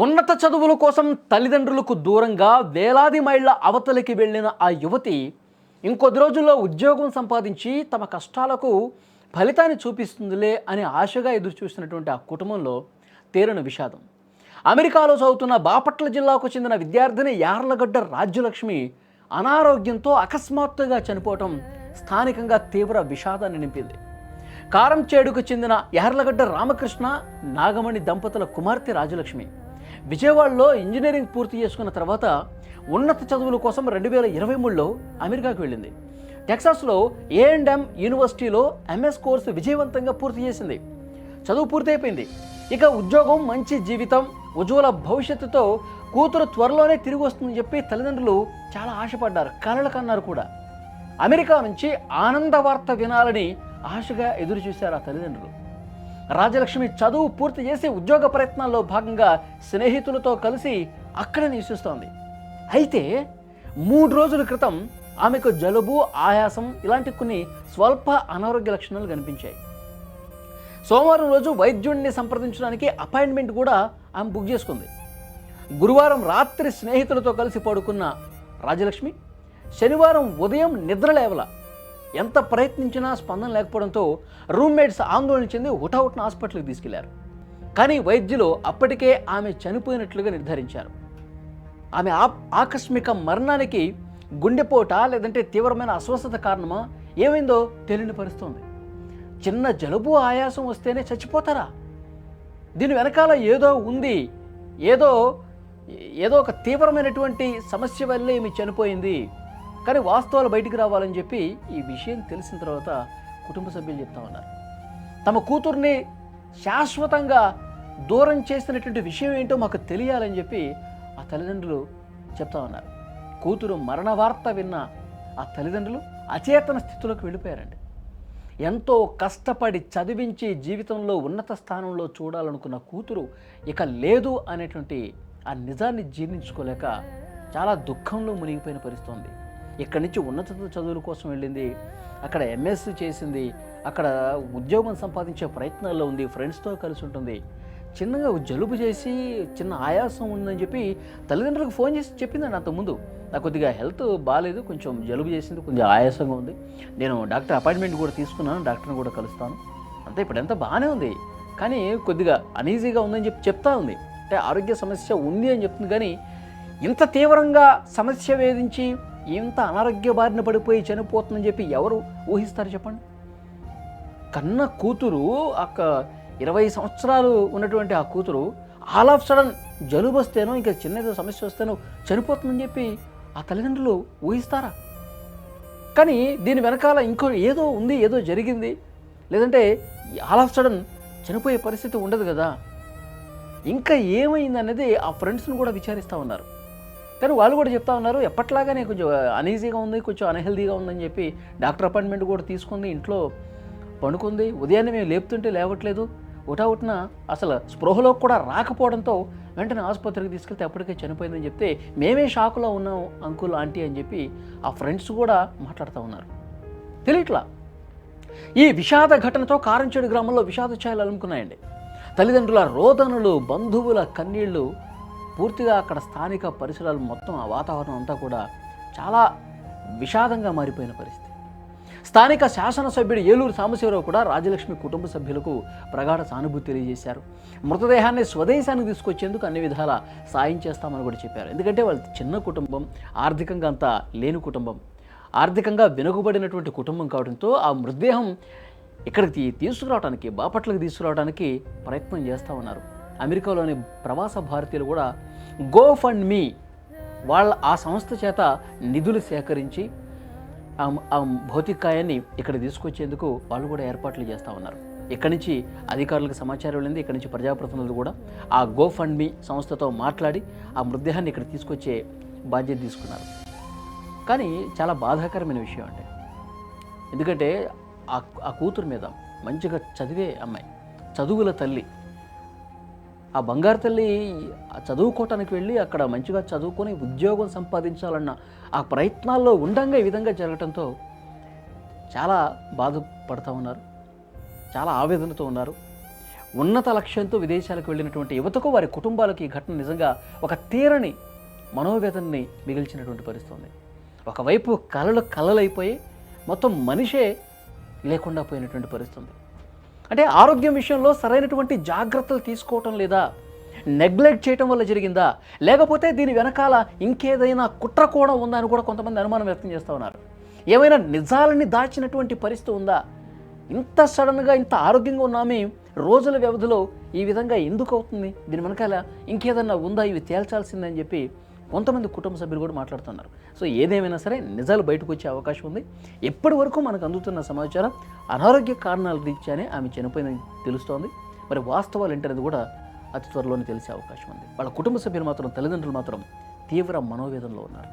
ఉన్నత చదువుల కోసం తల్లిదండ్రులకు దూరంగా వేలాది మైళ్ళ అవతలికి వెళ్ళిన ఆ యువతి ఇంకొద్ది రోజుల్లో ఉద్యోగం సంపాదించి తమ కష్టాలకు ఫలితాన్ని చూపిస్తుందిలే అని ఆశగా ఎదురుచూసినటువంటి ఆ కుటుంబంలో తీరని విషాదం. అమెరికాలో చదువుతున్న బాపట్ల జిల్లాకు చెందిన విద్యార్థిని యార్లగడ్డ రాజ్యలక్ష్మి అనారోగ్యంతో అకస్మాత్తుగా చనిపోవటం స్థానికంగా తీవ్ర విషాదాన్ని నింపింది. కారంచేడుకు చెందిన యార్లగడ్డ రామకృష్ణ నాగమణి దంపతుల కుమార్తె రాజలక్ష్మి విజయవాడలో ఇంజనీరింగ్ పూర్తి చేసుకున్న తర్వాత ఉన్నత చదువుల కోసం 2023లో అమెరికాకు వెళ్ళింది. టెక్సాస్లో A&M యూనివర్సిటీలో ఎంఎస్ కోర్సు విజయవంతంగా పూర్తి చేసింది. చదువు పూర్తయిపోయింది. ఇక ఉద్యోగం, మంచి జీవితం, ఉజ్వల భవిష్యత్తుతో కూతురు త్వరలోనే తిరిగి వస్తుందని చెప్పి తల్లిదండ్రులు చాలా ఆశపడ్డారు, కలలు కన్నారు కూడా. అమెరికా నుంచి ఆనంద వార్త వినాలని ఆశగా ఎదురు చూశారు ఆ తల్లిదండ్రులు. రాజలక్ష్మి చదువు పూర్తి చేసి ఉద్యోగ ప్రయత్నాల్లో భాగంగా స్నేహితులతో కలిసి అక్కడ నివసిస్తోంది. అయితే 3 రోజుల క్రితం ఆమెకు జలుబు, ఆయాసం ఇలాంటి కొన్ని స్వల్ప అనారోగ్య లక్షణాలు కనిపించాయి. సోమవారం రోజు వైద్యుడిని సంప్రదించడానికి అపాయింట్మెంట్ కూడా ఆమె బుక్ చేసుకుంది. గురువారం రాత్రి స్నేహితులతో కలిసి పడుకున్న రాజలక్ష్మి శనివారం ఉదయం నిద్ర లేవల. ఎంత ప్రయత్నించినా స్పందన లేకపోవడంతో రూమ్మేట్స్ ఆందోళన చెంది హుటాహుటిన హాస్పిటల్కి తీసుకెళ్లారు. కానీ వైద్యులు అప్పటికే ఆమె చనిపోయినట్లుగా నిర్ధారించారు. ఆమె ఆకస్మిక మరణానికి గుండెపోట లేదంటే తీవ్రమైన అస్వస్థత కారణమా ఏమైందో తెలియని పరిస్థితుంది. చిన్న జలుబు, ఆయాసం వస్తేనే చచ్చిపోతారా? దీని వెనకాల ఏదో ఉంది, ఏదో ఒక తీవ్రమైనటువంటి సమస్య వల్లే ఈమె చనిపోయింది. కానీ వాస్తవాలు బయటికి రావాలని చెప్పి ఈ విషయం తెలిసిన తర్వాత కుటుంబ సభ్యులు చెప్తా ఉన్నారు. తమ కూతుర్ని శాశ్వతంగా దూరం చేసినటువంటి విషయం ఏంటో మాకు తెలియాలని చెప్పి ఆ తల్లిదండ్రులు చెప్తా ఉన్నారు. కూతురు మరణ వార్త విన్న ఆ తల్లిదండ్రులు అచేతన స్థితిలోకి వెళ్ళిపోయారండి. ఎంతో కష్టపడి చదివించి జీవితంలో ఉన్నత స్థానంలో చూడాలనుకున్న కూతురు ఇక లేదు అనేటువంటి ఆ నిజాన్ని జీర్ణించుకోలేక చాలా దుఃఖంలో మునిగిపోయిన పరిస్థితి ఉంది. ఇక్కడి నుంచి ఉన్నత చదువుల కోసం వెళ్ళింది, అక్కడ ఎంఎస్సీ చేసింది, అక్కడ ఉద్యోగం సంపాదించే ప్రయత్నాల్లో ఉంది, ఫ్రెండ్స్తో కలిసి ఉంటుంది. చిన్నగా జలుబు చేసి చిన్న ఆయాసం ఉందని చెప్పి తల్లిదండ్రులకు ఫోన్ చేసి చెప్పిందండి. అంతకుముందు నాకు కొద్దిగా హెల్త్ బాగాలేదు, కొంచెం జలుబు చేసింది, కొంచెం ఆయాసంగా ఉంది, నేను డాక్టర్ అపాయింట్మెంట్ కూడా తీసుకున్నాను, డాక్టర్ని కూడా కలుస్తాను, అంతే ఇప్పుడు ఎంత బాగానే ఉంది, కానీ కొద్దిగా అనీజీగా ఉందని చెప్పి చెప్తా ఉంది. అంటే ఆరోగ్య సమస్య ఉంది అని చెప్తుంది. కానీ ఇంత తీవ్రంగా సమస్య వేధించి ఇంత అనారోగ్య బారిన పడిపోయి చనిపోతుందని చెప్పి ఎవరు ఊహిస్తారు చెప్పండి? కన్న కూతురు, 20 సంవత్సరాలు ఉన్నటువంటి ఆ కూతురు ఆల్ ఆఫ్ సడన్ జలుబు వస్తేనో ఇంకా చిన్న ఏదో సమస్య వస్తేనో చనిపోతుందని చెప్పి ఆ తల్లిదండ్రులు ఊహిస్తారా? కానీ దీని వెనకాల ఇంకో ఏదో ఉంది, ఏదో జరిగింది, లేదంటే ఆల్ ఆఫ్ సడన్ చనిపోయే పరిస్థితి ఉండదు కదా. ఇంకా ఏమైంది అనేది ఆ ఫ్రెండ్స్ని కూడా విచారిస్తూ ఉన్నారు. కానీ వాళ్ళు కూడా చెప్తా ఉన్నారు, ఎప్పట్లాగానే కొంచెం అనీజీగా ఉంది, కొంచెం అన్హెల్దీగా ఉందని చెప్పి డాక్టర్ అపాయింట్మెంట్ కూడా తీసుకుంది, ఇంట్లో పండుకుంది, ఉదయాన్నే మేము లేపుతుంటే లేవట్లేదు, ఉటావుటిన అసలు స్పృహలోకి కూడా రాకపోవడంతో వెంటనే ఆసుపత్రికి తీసుకెళ్తే అప్పటికే చనిపోయిందని చెప్తే మేమే షాకులో ఉన్నాం అంకుల్, ఆంటీ అని చెప్పి ఆ ఫ్రెండ్స్ కూడా మాట్లాడుతూ ఉన్నారు. తెలియట్లా. ఈ విషాద ఘటనతో కారంచేడు గ్రామంలో విషాద ఛాయలు అలుముకున్నాయండి. తల్లిదండ్రుల రోదనలు, బంధువుల కన్నీళ్లు, పూర్తిగా అక్కడ స్థానిక పరిసరాలు మొత్తం ఆ వాతావరణం అంతా కూడా చాలా విషాదంగా మారిపోయిన పరిస్థితి. స్థానిక శాసనసభ్యుడు ఏలూరు సాంబశివరావు కూడా రాజలక్ష్మి కుటుంబ సభ్యులకు ప్రగాఢ సానుభూతి తెలియజేశారు. మృతదేహాన్ని స్వదేశానికి తీసుకొచ్చేందుకు అన్ని విధాల సాయం చేస్తామని కూడా చెప్పారు. ఎందుకంటే వాళ్ళు చిన్న కుటుంబం, ఆర్థికంగా అంతా లేని కుటుంబం, ఆర్థికంగా వెనుకబడినటువంటి కుటుంబం కావడంతో ఆ మృతదేహం ఇక్కడికి తీసుకురావడానికి, బాపట్లకు తీసుకురావడానికి ప్రయత్నం చేస్తూ ఉన్నారు. అమెరికాలోని ప్రవాస భారతీయులు కూడా GoFundMe వాళ్ళ ఆ సంస్థ చేత నిధులు సేకరించి ఆ భౌతికాయాన్ని ఇక్కడ తీసుకొచ్చేందుకు వాళ్ళు కూడా ఏర్పాట్లు చేస్తూ ఉన్నారు. ఇక్కడి నుంచి అధికారులకు సమాచారం వెళ్ళింది. ఇక్కడి నుంచి ప్రజాప్రతినిధులు కూడా ఆ GoFundMe సంస్థతో మాట్లాడి ఆ మృతదేహాన్ని ఇక్కడ తీసుకొచ్చే బాధ్యత తీసుకున్నారు. కానీ చాలా బాధాకరమైన విషయం అంటే, ఎందుకంటే ఆ కూతురు మీద మంచిగా చదివే అమ్మాయి, చదువుల తల్లి, ఆ బంగారు తల్లి చదువుకోవటానికి వెళ్ళి అక్కడ మంచిగా చదువుకొని ఉద్యోగం సంపాదించాలన్న ఆ ప్రయత్నాల్లో ఉండంగా ఈ విధంగా జరగటంతో చాలా బాధపడుతూ ఉన్నారు, చాలా ఆవేదనతో ఉన్నారు. ఉన్నత లక్ష్యంతో విదేశాలకు వెళ్ళినటువంటి యువతకు వారి కుటుంబాలకు ఈ ఘటన నిజంగా ఒక తీరని మనోవేదనని మిగిల్చినటువంటి పరిస్థితి ఉంది. ఒకవైపు కలలైపోయి మొత్తం మనిషే లేకుండా పోయినటువంటి పరిస్థితి ఉంది. అంటే ఆరోగ్యం విషయంలో సరైనటువంటి జాగ్రత్తలు తీసుకోవటం లేదా, నెగ్లెక్ట్ చేయటం వల్ల జరిగిందా, లేకపోతే దీని వెనకాల ఇంకేదైనా కుట్ర కూడా ఉందా అని కూడా కొంతమంది అనుమానం వ్యక్తం చేస్తూ ఉన్నారు. ఏమైనా నిజాలని దాచినటువంటి పరిస్థితి ఉందా? ఇంత సడన్గా ఇంత ఆరోగ్యంగా ఉన్నామే రోజుల వ్యవధిలో ఈ విధంగా ఎందుకు అవుతుంది, దీని వెనకాల ఇంకేదన్నా ఉందా, ఇవి తేల్చాల్సిందని చెప్పి కొంతమంది కుటుంబ సభ్యులు కూడా మాట్లాడుతున్నారు. సో ఏదేమైనా సరే నిజాలు బయటకు వచ్చే అవకాశం ఉంది. ఎప్పటి వరకు మనకు అందుతున్న సమాచారం అనారోగ్య కారణాల రీత్యానే ఆమె చనిపోయిందని తెలుస్తోంది. మరి వాస్తవాలు ఏంటనేది కూడా అతి త్వరలోనే తెలిసే అవకాశం ఉంది. వాళ్ళ కుటుంబ సభ్యులు మాత్రం, తల్లిదండ్రులు మాత్రం తీవ్ర మనోవేదనలో ఉన్నారు.